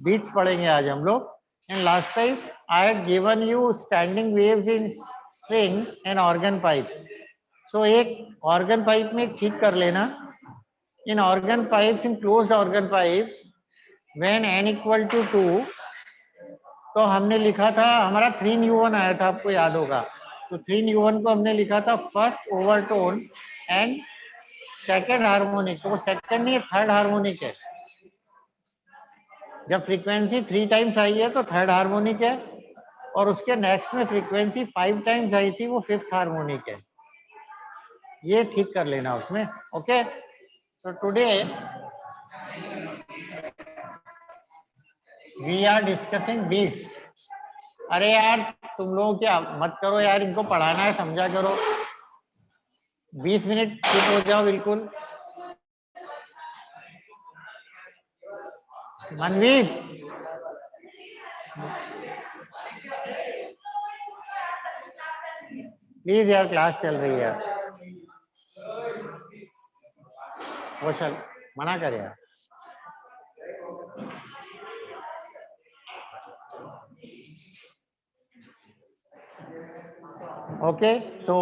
Beats पढ़ेंगे आज हम लोग. And last time I had given you standing waves in string and organ pipe. So एक organ pipe में ठीक कर लेना. In organ pipes, in closed organ pipes, when n equal to 2, तो हमने लिखा था, हमारा 3u1 आया था, आपको याद होगा. तो 3u1 को हमने लिखा था first overtone and second harmonic. तो वो सेकंड नहीं, थर्ड हार्मोनिक है. जब फ्रीक्वेंसी 3 टाइम्स आई है तो थर्ड हार्मोनिक है, और उसके नेक्स्ट में फ्रीक्वेंसी 5 टाइम्स आई थी, वो फिफ्थ हार्मोनिक है. ये ठीक कर लेना उसमें. Okay, so today we are discussing beats. अरे यार तुम लोग क्या मत करो यार, इनको पढ़ाना है, समझा करो. 20 मिनट चुप हो जाओ बिल्कुल. मनवीर, प्लीज यार, क्लास चल रही है. वो चल, मना कर यार. Okay, so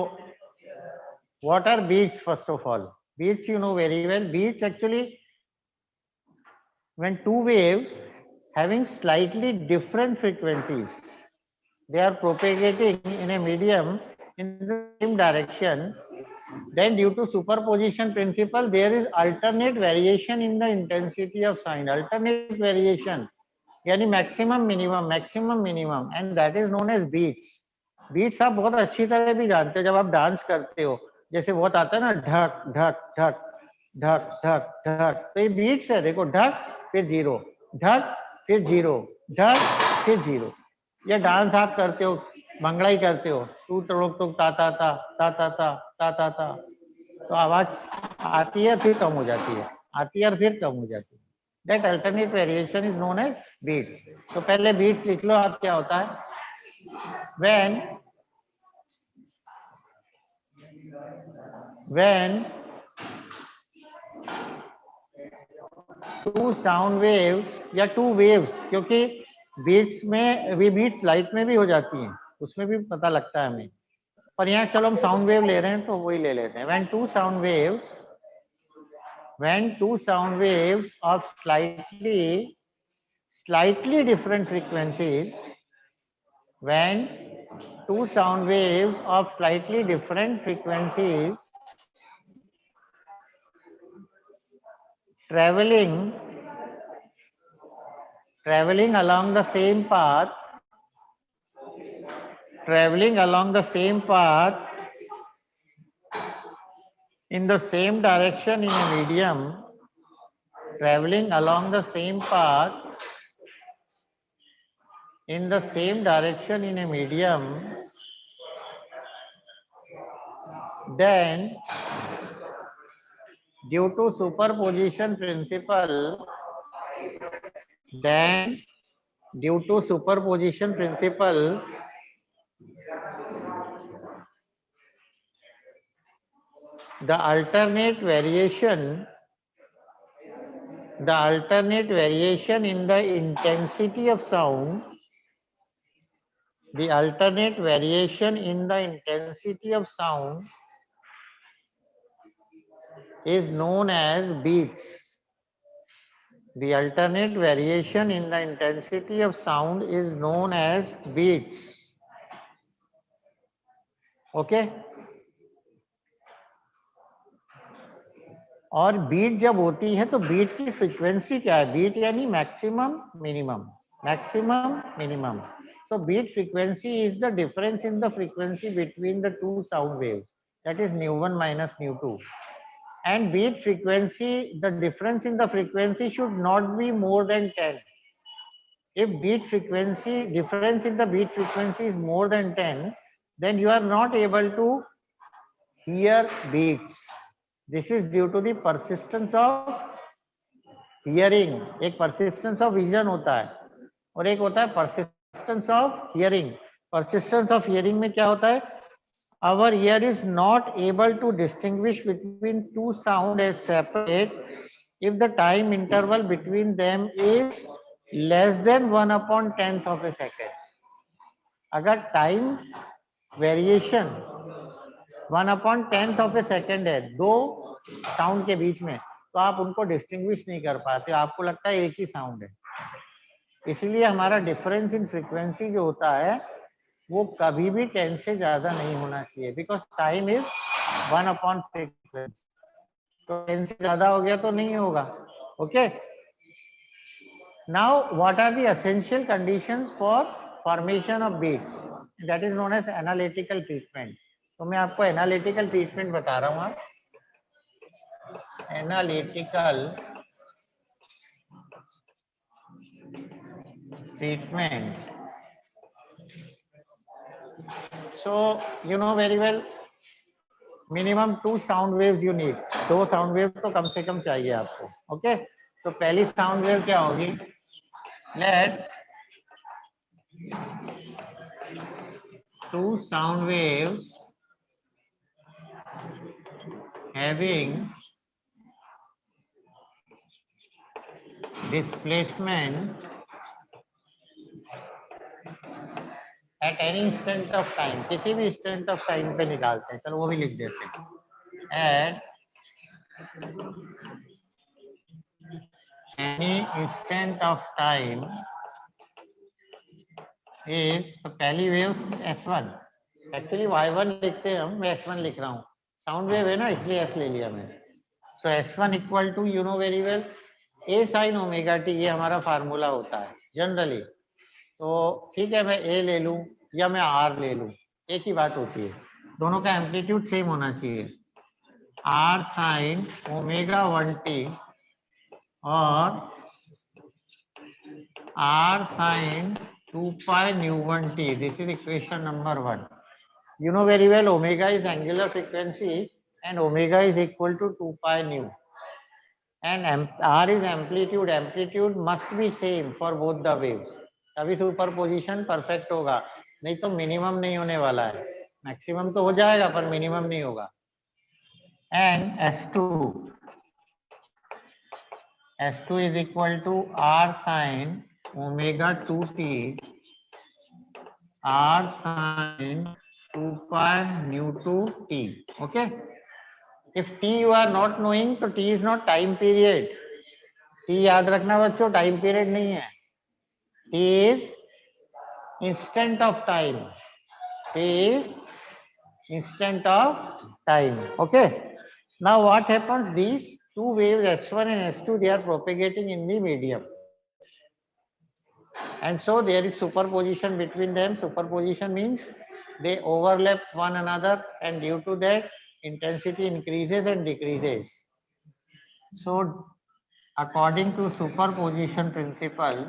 what are beats? First of all, beats you know very well. Beats actually, when two waves having slightly different frequencies, they are propagating in a medium in the same direction, then due to superposition principle there is alternate variation in the intensity of sound. Alternate variation यानी maximum minimum and that is known as beats. Beats आप बहुत अच्छी तरह भी जानते हो, जब आप डांस करते हो, जैसे बहुत आता है ना, ढक ढक ढक ढक ढक ढक, तो ये बीट्स है. देखो, ढक फिर जीरो, ढक फिर जीरो, ढक फिर जीरो. ये डांस आप करते हो, भंगड़ा ही करते हो, टू टोक टोक ता ता ता ता ता ता ता ता ता, तो आवाज आती है फिर कम हो जाती है, आती है और फिर कम हो जाती है. That alternate variation is known as beats. तो पहले बीट्स लिख लो आप, क्या होता है. when two sound waves या two waves, क्योंकि बीट्स में भी, बीट्स लाइट में भी हो जाती हैं, उसमें भी पता लगता है हमें, पर यहाँ चलो हम साउंड वेव ले रहे हैं तो वही ले लेते हैं. when two sound waves of slightly different frequencies, when two sound waves of slightly different frequencies traveling along the same path in the same direction in a medium, traveling along the same path in the same direction in a medium, then due to superposition principle, the alternate variation in the intensity of sound, is known as beats. The alternate variation in the intensity of sound is known as beats. Okay? और beat जब होती है तो beat की frequency क्या है. Beat यानी maximum minimum. So beat frequency is the difference in the frequency between the two sound waves, that is nu1 minus nu2. And beat frequency, the difference in the frequency should not be more than 10. If difference in the beat frequency is more than 10, then you are not able to hear beats. This is due to the persistence of hearing. एक persistence of vision होता है और एक होता है persistence of hearing. Persistence of hearing में क्या होता है, our ear is not able to distinguish between two sound as separate if the time interval between them is less than 1/10 of a second. अगर time variation 1/10 of a second है दो sound के बीच में, तो आप उनको डिस्टिंग्विश नहीं कर पाते, आपको लगता है एक ही साउंड है। इसलिए हमारा डिफरेंस इन फ्रीक्वेंसी जो होता है वो कभी भी 10 से ज्यादा नहीं होना चाहिए, बिकॉज टाइम इज 1/फ्रीक्वेंसी। तो 10 से ज्यादा हो गया तो नहीं होगा। Okay, now what are the essential conditions for formation of beats, that is known as analytical treatment. तो मैं आपको एनालिटिकल ट्रीटमेंट बता रहा हूँ। Analytical treatment, so you know very well minimum 2 sound waves you need, 2 sound wave तो कम से कम चाहिए आपको। ओके, तो पहली साउंड वेव क्या होगी? Let 2 sound waves having displacement at any instant of time, किसी भी इंस्टेंट ऑफ टाइम पे निकालते हैं, चलो वो भी लिख देते हैं। Eight any instant of time is, तो पहली वेव S1, एक्चुअली Y1 लिखते हैं हम, मैं S1 लिख रहा हूँ, साउंड वेव है ना इसलिए S ले लिया मैंने। So S1 equal to, you know very well, A sin omega t, ये हमारा फार्मूला होता है जनरली। तो ठीक है, मैं A ले लूं या मैं R ले लूं, एक ही बात होती है, दोनों का एम्पलीट्यूड सेम होना चाहिए। R sin ओमेगा 1t और R sin 2 pi nu 1t, this is equation number 1. You know very well omega is angular frequency and omega is equal to 2 pi nu, and R is amplitude, amplitude must be same for both the waves, तभी superposition perfect होगा, नहीं तो minimum नहीं होने वाला है। Maximum तो हो जाएगा पर मिनिमम नहीं होगा। And S2 is equal to R sin omega 2t R sin 2 pi nu 2t. Okay, if t you are not knowing, तो t is not time period, t याद रखना बच्चों, टाइम पीरियड नहीं है, t is instant of time, t is instant of time. Okay, now what happens, these two waves S1 and S2, they are propagating in the medium, and so there is superposition between them. Superposition means they overlap one another, and due to that intensity increases and decreases. So according to superposition principle,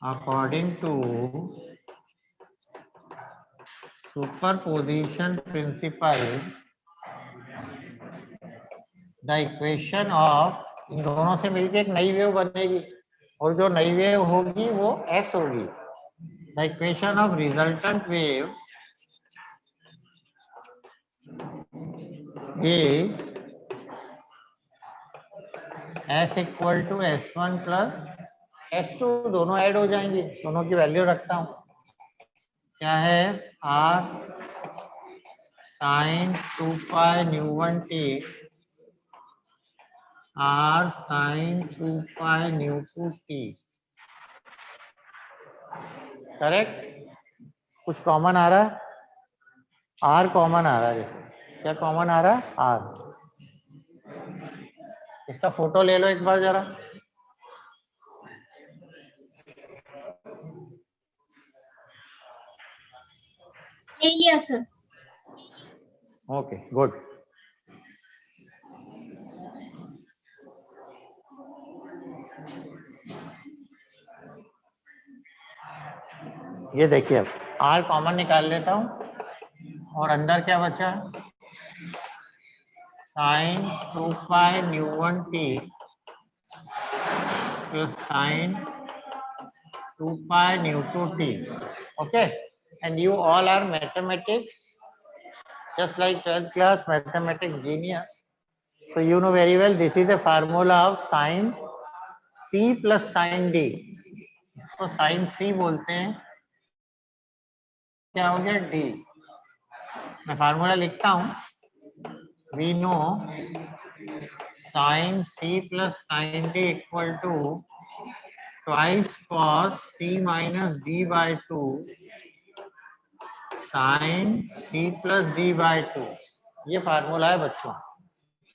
according to superposition principle, the equation of, इन दोनों से मिलकर एक नई wave बनेगी, और जो नई wave होगी वो S होगी। The equation of resultant wave is S equal to S1 plus S2, दोनों ऐड हो जाएंगी, दोनों की वैल्यू रखता हूं, क्या है, R sin 2 pi nu 1t R sin 2 pi nu 2t, correct. कुछ कॉमन आ रहा है, R कॉमन आ रहा है, क्या कॉमन आ रहा है, R। इसका फोटो ले लो एक बार जरा। Yes, sir. Okay, good. ये देखिए, अब R कॉमन निकाल लेता हूं, और अंदर क्या बचा, sin 2 pi nu 1t plus sin 2 pi nu 2t. Okay, and you all are mathematics, just like 12th class mathematics genius. So you know very well this is a formula of sin C plus sin D. इसको sin C बोलते हैं, क्या हो गया D. मैं formula लिखता हूं. We know sin C plus sin D equal to twice cos C minus D by 2 sin C plus D by 2. ये फार्मूला है बच्चों,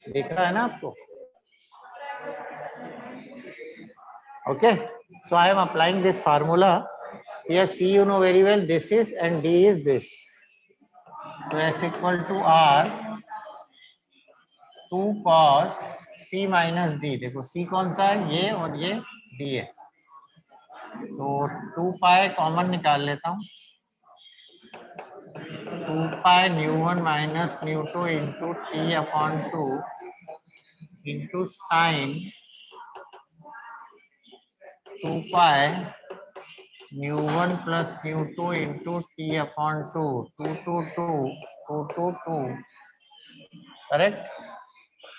दिख रहा है ना आपको? Okay, so I am applying this formula. Here C you know very well, this is, and D is this. So S equal to R 2 cos C minus D. देखो C कौन सा है, ये और ये D है. तो 2 पाई कॉमन निकाल लेता हूँ. 2 pi ν1 minus ν2 into T upon 2 into sine 2 pi ν1 plus ν2 into T upon 2. 2 2 2 2 2 2. Correct.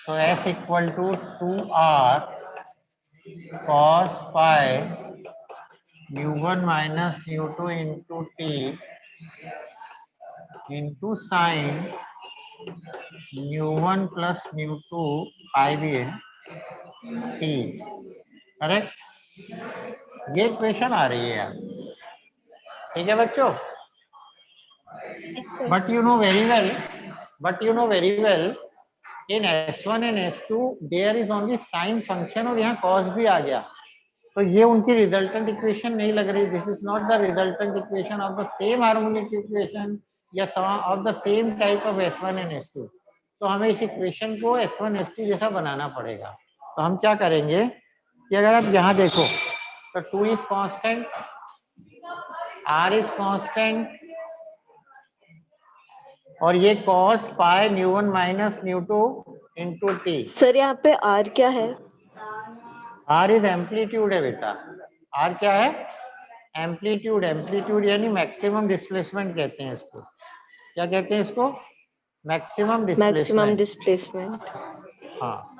So S equal to 2R cos pi ν1 minus ν2 into T into sin ν1 plus ν2 pi भी है T. करेक्ट. ये equation आ रही है यार. ठीक है बच्चों. Yes, sir. But you know very well in S1 and S2 there is only sin function और यहाँ cos भी आ गया. तो ये उनकी रिजल्टेंट इक्वेशन नहीं लग रही. This is not the resultant equation of the same harmonic equation या of the same type of S1 and S2. तो हमें इस इक्वेशन को S1 S2 जैसा बनाना पड़ेगा. तो हम क्या करेंगे कि अगर आप यहाँ देखो तो 2 is constant, R is constant और ये cos पाई ν1 माइनस ν2 इंटू T. सर यहाँ पे R क्या है? R इज एम्पलीट्यूड है बेटा. R क्या है? एम्पलीट्यूड. एम्पलीट्यूड यानी मैक्सिमम डिस्प्लेसमेंट कहते हैं इसको. क्या कहते हैं इसको? Maximum maximum displacement. डिस्प्लेसमेंट. हाँ.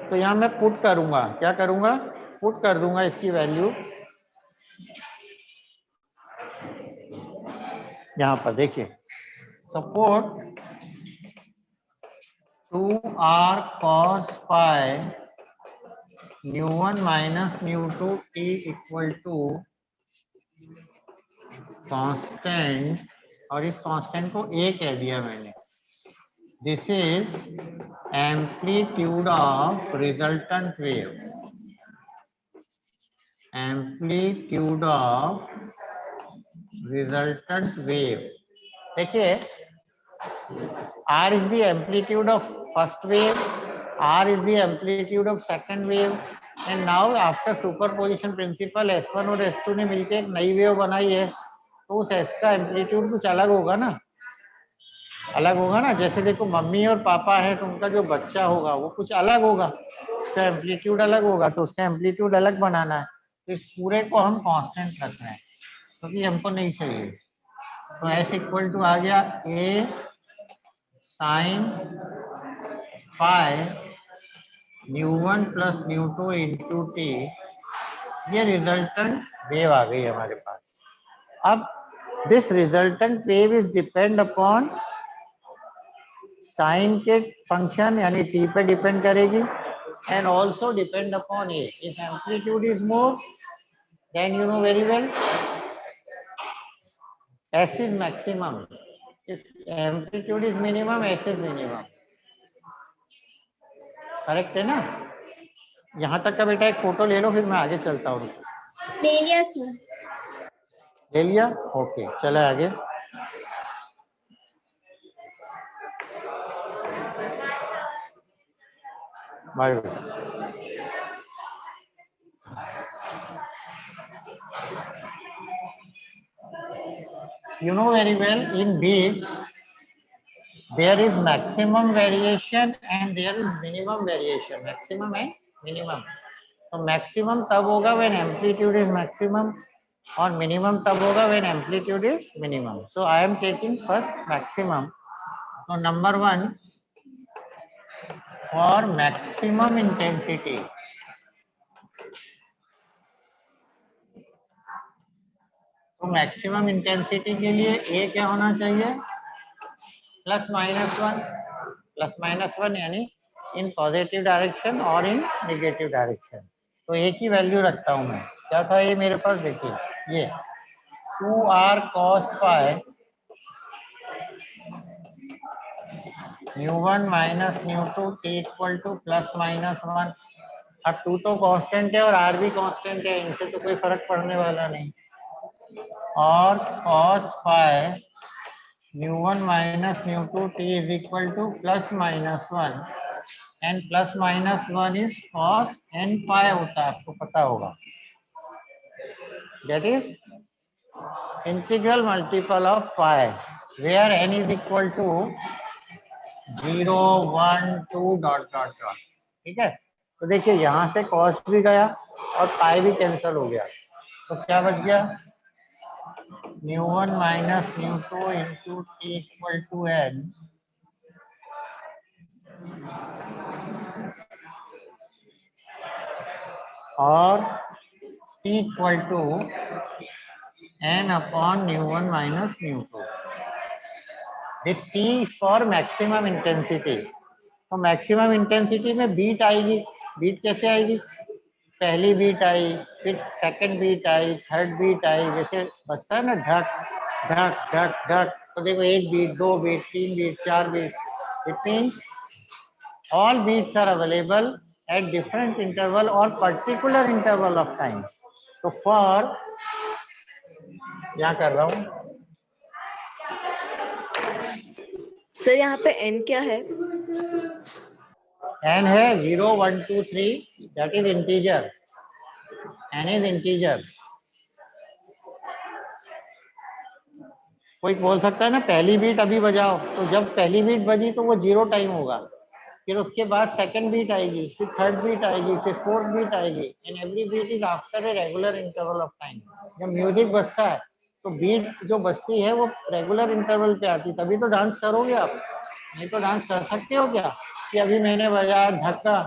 तो यहाँ मैं पुट करूंगा. क्या करूंगा? पुट कर दूंगा इसकी वैल्यू यहाँ पर. देखिए suppose 2R cos pi ν1 minus ν2 T equal to constant और इस कांस्टेंट को A कह दिया मैंने. This is amplitude of resultant wave. Amplitude of resultant wave. देखिए R is the amplitude of first wave, R is the amplitude of second wave, and now after superposition principle S1 और S2 ने मिलकर एक नई wave बनाई है. तो उस S का एम्पलीट्यूड कुछ अलग होगा ना. अलग होगा ना. जैसे देखो मम्मी और पापा है तो उनका जो बच्चा होगा वो कुछ अलग होगा, उसका एम्पलीट्यूड अलग होगा. तो उसका एम्पलीट्यूड अलग बनाना है. तो इस पूरे को हम कांस्टेंट रख रहे हैं क्योंकि हमको नहीं चाहिए. तो S इक्वल टू आ गया A sine pi ν1 plus ν2 into T. ये रिजल्टेंट वेव आ गई हमारे पास. अब this resultant wave is depend upon sine के फंक्शन यानी T पे डिपेंड करेगी and also depend upon A. If amplitude is more than you know very well S is maximum. If amplitude is minimum, S is minimum. Correct है ना. यहाँ तक का बेटा एक फोटो ले लो फिर मैं आगे चलता हूँ. ले लिया सर. ले लिया. ओके चले आगे. Bye. You know very well in beats there is maximum variation and there is minimum variation. Maximum and minimum. तो मैक्सिमम तब होगा व्हेन एम्पलीट्यूड इज मैक्सिमम और मिनिमम तब होगा when amplitude is minimum. So I am taking first maximum. तो number 1 for maximum intensity, तो maximum intensity के लिए ए क्या होना चाहिए, +-1, +-1 यानी इन पॉजिटिव डायरेक्शन और इन नेगेटिव डायरेक्शन। तो ए की वैल्यू रखता हूं मैं। क्या था ये मेरे पास, देखिए ये 2r cos phi 𝜇1 minus 𝜇2 t equal to +-1। अब 2 तो कांस्टेंट है और r भी कांस्टेंट है, इनसे तो कोई फर्क पड़ने वाला नहीं। और cos phi 𝜇1 minus 𝜇2 t is equal to +-1 and +-1 is cos n phi होता है, आपको पता होगा। That is integral multiple of phi where n is equal to 0, 1, 2 dot dot dot. ठीक है, तो देखिए यहाँ से cos भी गया और पाई भी कैंसिल हो गया, तो क्या बच गया, 𝜇1 minus 𝜇2 into T equal to n और t इक्वल टू n अपॉन 𝜇1 minus 𝜇2। This t for maximum intensity. तो मैक्सिमम इंटेंसिटी में बीट आएगी। बीट कैसे आएगी, पहली बीट आई, फिर सेकंड बीट आई, थर्ड बीट आई, जैसे बजता है ना धक धक धक धक। तो देखो 1 beat, 2 beat, 3 beat, 4 beat. It means all beats are available at different interval or particular interval of time. तो for यहाँ कर रहा हूँ, सर यहाँ पे n क्या है? n है 0, 1, 2, 3, that is integer. n is integer. कोई बोल सकता है ना पहली बीट अभी बजाओ, तो जब पहली बीट बजी तो वो 0 टाइम होगा, फिर उसके बाद सेकंड बीट आएगी, फिर थर्ड बीट आएगी, फिर फोर्थ बीट आएगी, and every beat is after a regular interval of time. जब म्यूजिक बजता है तो बीट जो बजती है वो रेगुलर इंटरवल पे आती, तभी तो डांस करोगे आप, नहीं तो डांस कर सकते हो क्या कि अभी मैंने बजाया धक्का,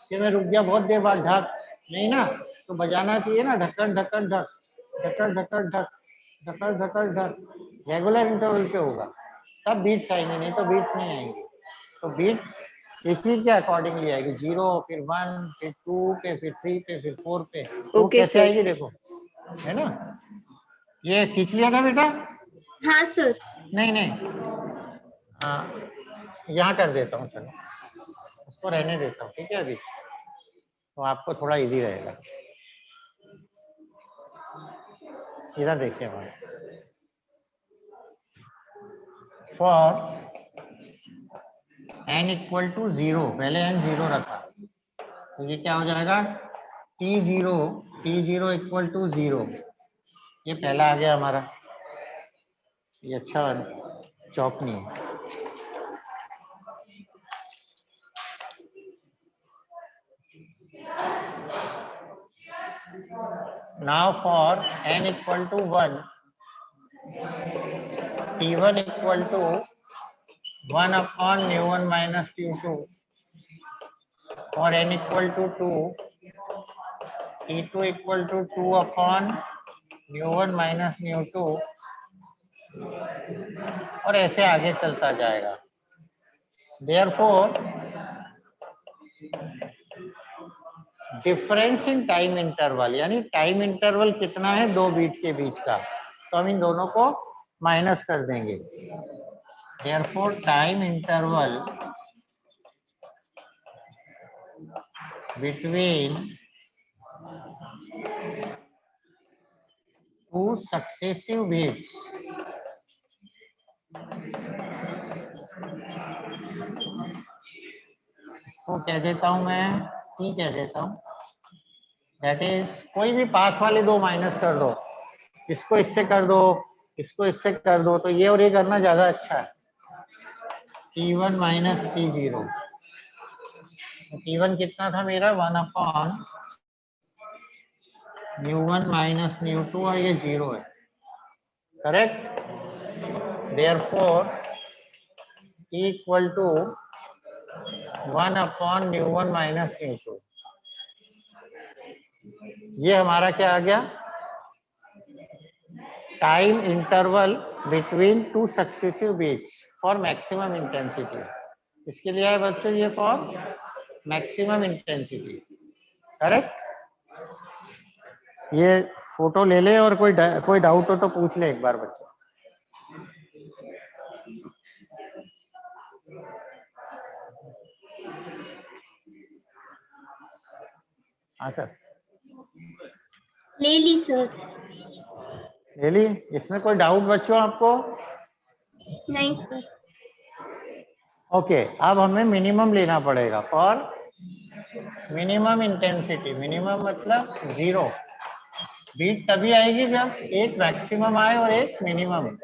फिर मैं रुक गया बहुत देर बाद ढक, नहीं ना। तो बजाना चाहिए ना ढक्कन ढक्कन ढक, ढक्कन ढक्कन ढक, ढक्कन ढक्कन ढक, रेगुलर इंटरवल पे होगा तब बीट्स आएंगे, नहीं तो बीट्स नहीं आएंगी। तो बीट इसी के अकॉर्डिंगली आएगी, 0 फिर 1 फिर 2 पे फिर 3 पे फिर 4 पे। तो ओके कैसे सर। आएगी देखो, है ना। ये खींच लिया था बेटा, हाँ सर। नहीं नहीं, हाँ यहाँ कर देता हूँ, चलो उसको रहने देता हूँ, ठीक है अभी, तो आपको थोड़ा इजी रहेगा। इधर देखिए हमारे, फॉर n इक्वल टू 0, पहले n 0 रखा, तो ये क्या हो जाएगा t0 इक्वल टू 0, ये पहला आ गया हमारा, ये अच्छा चौक नहीं है। Now for n equal to 1, t1 equal to 1 upon 𝜇1 minus 𝜇2, for n equal to 2, t2 equal to 2 upon 𝜇1 minus 𝜇2, और ऐसे आगे चलता जाएगा। Therefore, difference in time interval, यानी टाइम इंटरवल कितना है 2 बीट के बीच का, तो हम इन दोनों को माइनस कर देंगे। Therefore, time interval between 2 successive beats इसको कह देता हूं मैं, ठीक कह देता हूं, दैट इज कोई भी पास वाले 2 माइनस कर दो, इसको इससे कर दो, इसको इससे कर दो, तो ये और ये करना ज्यादा अच्छा है। t1 माइनस t0, T1 कितना था मेरा 1/μ1 माइनस μ2 और ये 0 है, correct. Therefore T equal to 1/μ1 minus μ2। ये हमारा क्या आ गया, time interval between two successive beats for maximum intensity. इसके लिए है बच्चों ये फॉर मैक्सिमम इंटेंसिटी, करेक्ट। ये फोटो ले ले और कोई डाउट हो तो पूछ ले एक बार बच्चों। हाँ सर, ले ली सर। ले ली। इसमें कोई डाउट बच्चों आपको? नहीं सर। ओके, अब हमें मिनिमम लेना पड़ेगा फॉर मिनिमम इंटेंसिटी। मिनिमम मतलब 0। बीट तभी आएगी जब एक मैक्सिमम आए और एक मिनिमम।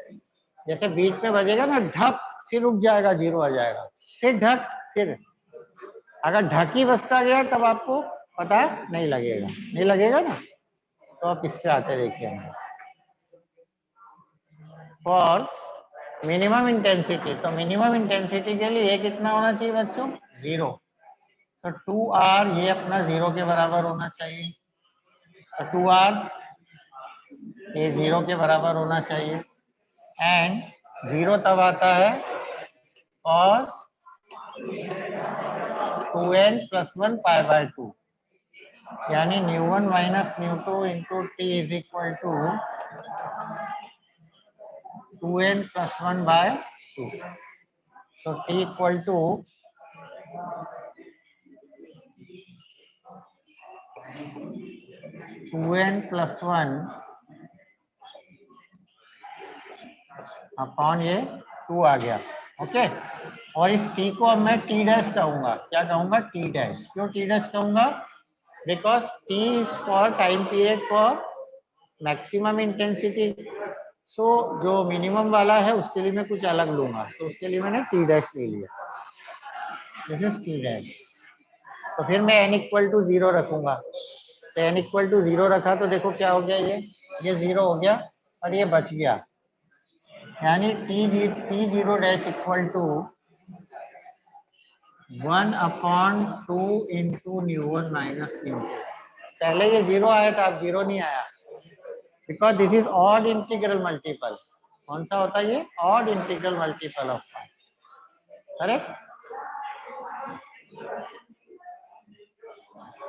जैसे बीट पे बजेगा ना ढक, फिर रुक जाएगा, 0 आ जाएगा, फिर ढक, फिर अगर ढक ही बजता गया तब आपको पता नहीं लगेगा, नहीं लगेगा ना। तो आप इस पे आते देखिए, फॉर मिनिमम इंटेंसिटी। तो मिनिमम इंटेंसिटी के लिए कितना होना चाहिए बच्चों? 0। तो 2R ये अपना 0 के बराबर होना चाहिए। तो 2R ये 0 के बराबर होना चाहिए। एंड 0 तब आता है cos 2n + 1 π/2, यानी μ1 minus μ2 into T is equal to 2n + 1/2। तो T equal to 2n + 1 upon ये 2 आ गया। ओके, और इस t को अब मैं t डैश कहूंगा। क्या कहूंगा? t dash. क्यों t डैश कहूंगा? Because t is for time period for maximum intensity. So जो मिनिमम वाला है उसके लिए मैं कुछ अलग लूंगा, तो उसके लिए मैंने t डैश ले लिया। This is t dash. तो फिर मैं n इक्वल टू 0 रखूंगा। तो n इक्वल टू 0 रखा तो देखो क्या हो गया, ये 0 हो गया और ये बच गया, यानी t0 dash equal to 1/2 into μ1 minus μ2। पहले ये 0 आया था, अब 0 नहीं आया, because this is odd integral multiple. कौन सा होता है ये? Odd integral multiple of pi, correct.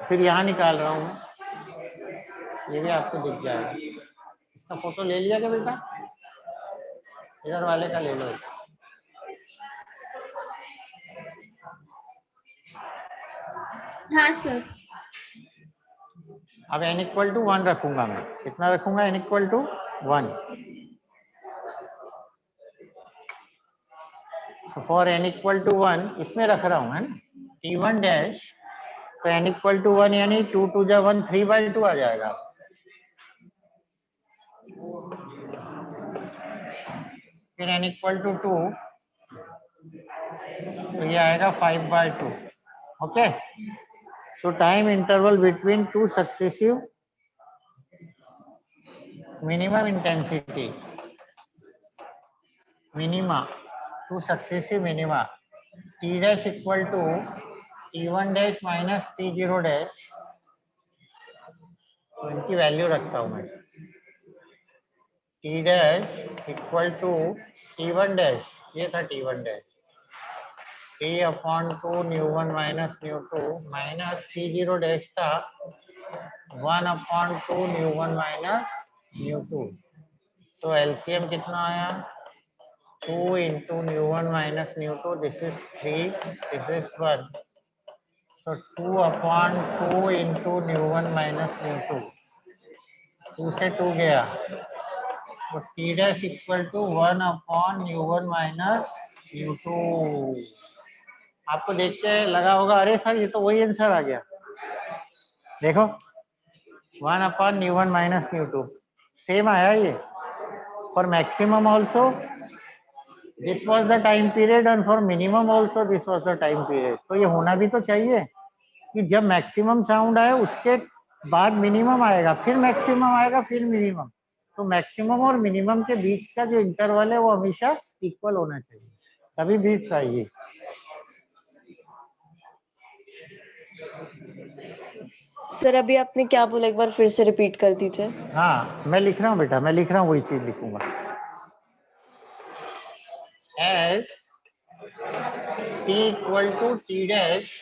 फिर यहाँ निकाल रहा हूँ मैं, ये भी आपको दिख जाएगा। इसका फोटो ले लिया क्या बेटा? इधर वाले का ले लो। हाँ सर। अब n इक्वल टू 1 रखूंगा मैं। कितना रखूंगा? n equal to 1। So for n equal to 1 इसमें रख रहा हूँ, है ना, t1 डैश। तो n इक्वल टू 1 यानी 2 2 जा 1 3/2 आ जाएगा। फिर n इक्वल टू 2 तो ये आएगा 5/2। Okay, so time interval between two successive minimum intensity minima, two successive minima, t dash equal to t1 dash minus t0 dash. तो इनकी वैल्यू रखता हूं मैं। t dash equal to t1 dash, ये था t1 dash, t/2 μ1 minus μ2 minus t0 dash था 1/2 μ1 minus μ2। तो LCM कितना आया? 2 into μ1 minus μ2, this is 3, this is 1। So 2/2 into μ1 minus μ2, 2 से 2 गया, तो t dash equal to 1/μ1 minus μ2। आपको देख के लगा होगा अरे सर ये तो वही आंसर आ गया। देखो 1/μ1 माइनस μ2 सेम आया ये। For maximum also this was the time period and for minimum also this was the time period. तो ये होना भी तो चाहिए, कि जब मैक्सिमम साउंड आए उसके बाद मिनिमम आएगा, फिर मैक्सिमम आएगा, फिर मिनिमम। तो मैक्सिमम और मिनिमम के बीच का जो इंटरवल है वो हमेशा इक्वल होना चाहिए, तभी बीट्स आएगी। सर अभी आपने क्या बोला, एक बार फिर से रिपीट कर दीजिए। हाँ मैं लिख रहा हूँ बेटा, मैं लिख रहा हूँ, वही चीज लिखूंगा। As t equal to t dash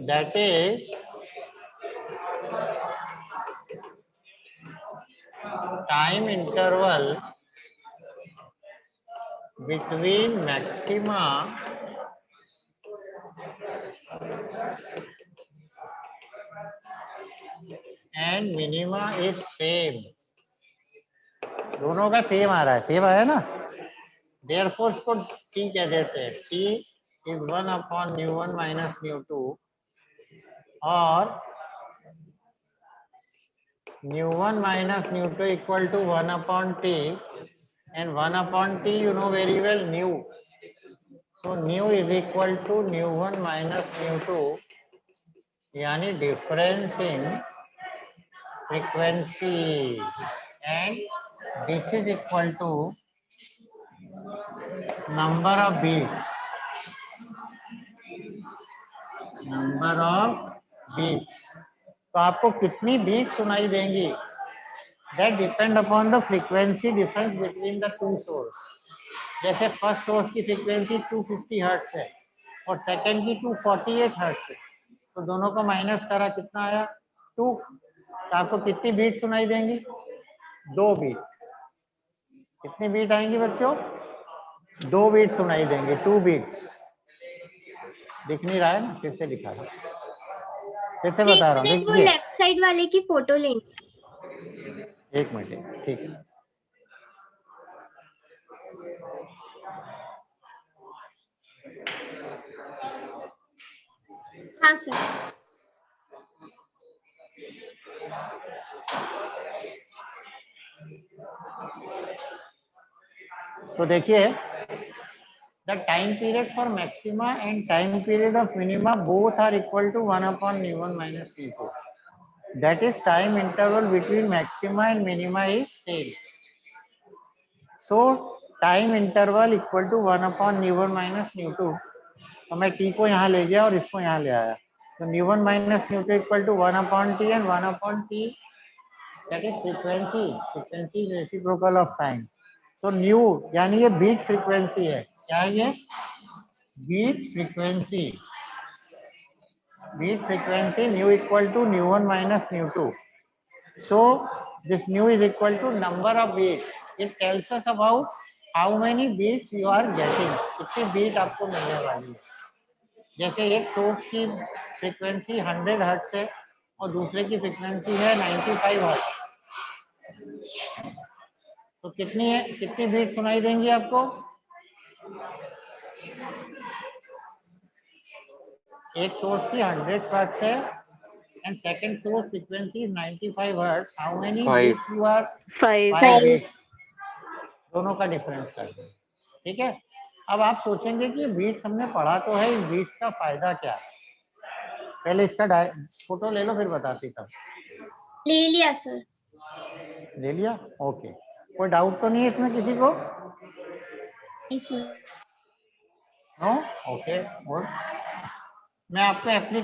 that is time interval between maxima and minima is same। दोनों का सेम आ रहा है, सेम आया ना, therefore इसको t कह देते हैं। t is 1 upon ν1 minus ν2 और ν1 minus ν2 equal to 1 upon t and 1 upon t you know very well ν। So ν is equal to ν1 minus ν2, यानी difference in frequency, and this is equal to number of beats, number of beats. तो आपको कितनी beat सुनाई देंगी, that depend upon the frequency difference between the two source. जैसे first source की frequency 250 hertz है और सेकंड की 248 हर्ट्ज है, तो दोनों का माइनस करा कितना आया 2। तो आपको कितनी बीट सुनाई देंगी, 2 बीट। कितनी बीट आएंगी बच्चों, 2 बीट सुनाई देंगे, 2 बीट्स। दिख नहीं रहा है ना, फिर से दिखा रहा हूं, फिर से बता रहा हूँ, मिनट, वो देखिए लेफ्ट साइड वाले की फोटो लेंगे। 1 मिनट, ठीक है। हाँ सर। तो देखिए, the time period for maxima and time period of minima both are equal to 1 upon ν1 minus ν2. That is time interval between maxima and minima is same. So time interval equal to 1 upon ν1 minus ν2. तो मैं t को यहाँ ले गया और इसको यहाँ ले आया, तो ν1 minus ν2 equal to 1 upon t and 1 upon t, that is frequency. Frequency is reciprocal of time. So ν यानी ये बीट फ्रीक्वेंसी है, क्या है ये, beat frequency. Beat frequency ν equal to ν1 minus ν2. So this ν is equal to number of beats. It tells us about how many beats you are getting, कितनी beat आपको मिलने वाली है। जैसे एक सोर्स की फ्रीक्वेंसी 100 हर्ट्ज है और दूसरे की फ्रीक्वेंसी है 95 हर्ट्ज, तो कितनी है, कितनी बीट सुनाई देंगी आपको, एक सोर्स की 100 हर्ट्ज है and second source frequency is 95 hertz. How many beats you are, 5 5 beats, दोनों का डिफरेंस कर दें, ठीक है। अब आप सोचेंगे कि बीट्स हमने पढ़ा तो है, इस बीट्स का फायदा क्या है। पहले इसका फोटो ले लो फिर बताती तब। ले लिया सर। ले लिया, ओके। कोई डाउट तो नहीं है इसमें किसी को, नहीं सर। No, okay. और मैं आपको एप्लीकेशन